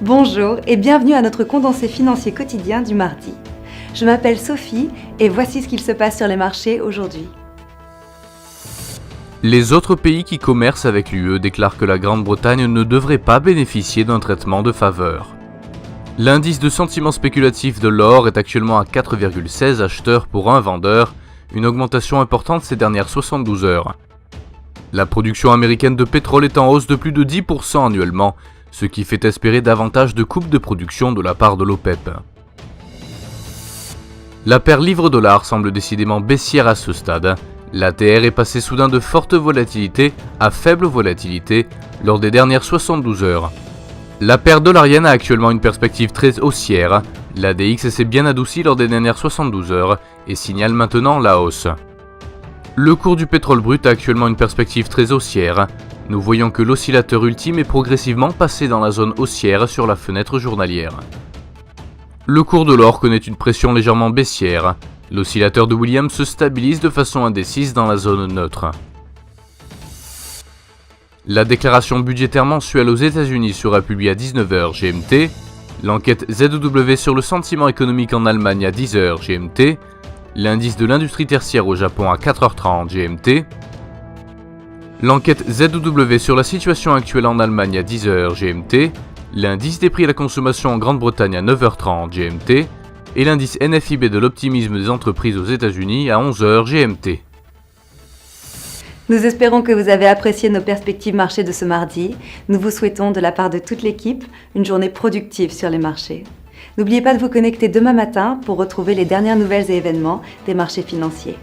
Bonjour et bienvenue à notre condensé financier quotidien du mardi. Je m'appelle Sophie et voici ce qu'il se passe sur les marchés aujourd'hui. Les autres pays qui commercent avec l'UE déclarent que la Grande-Bretagne ne devrait pas bénéficier d'un traitement de faveur. L'indice de sentiment spéculatif de l'or est actuellement à 4,16 acheteurs pour un vendeur, une augmentation importante ces dernières 72 heures. La production américaine de pétrole est en hausse de plus de 10% annuellement, ce qui fait espérer davantage de coupes de production de la part de l'OPEP. La paire livre-dollar semble décidément baissière à ce stade. L'ATR est passé soudain de forte volatilité à faible volatilité lors des dernières 72 heures. La paire dollarienne a actuellement une perspective très haussière. L'ADX s'est bien adouci lors des dernières 72 heures et signale maintenant la hausse. Le cours du pétrole brut a actuellement une perspective très haussière. Nous voyons que l'oscillateur ultime est progressivement passé dans la zone haussière sur la fenêtre journalière. Le cours de l'or connaît une pression légèrement baissière. L'oscillateur de Williams se stabilise de façon indécise dans la zone neutre. La déclaration budgétaire mensuelle aux États-Unis sera publiée à 19h GMT. L'enquête ZEW sur le sentiment économique en Allemagne à 10h GMT. L'indice de l'industrie tertiaire au Japon à 4h30 GMT. L'enquête ZEW sur la situation actuelle en Allemagne à 10h GMT. L'indice des prix à la consommation en Grande-Bretagne à 9h30 GMT. Et l'indice NFIB de l'optimisme des entreprises aux États-Unis à 11h GMT. Nous espérons que vous avez apprécié nos perspectives marchés de ce mardi. Nous vous souhaitons, de la part de toute l'équipe, une journée productive sur les marchés. N'oubliez pas de vous connecter demain matin pour retrouver les dernières nouvelles et événements des marchés financiers.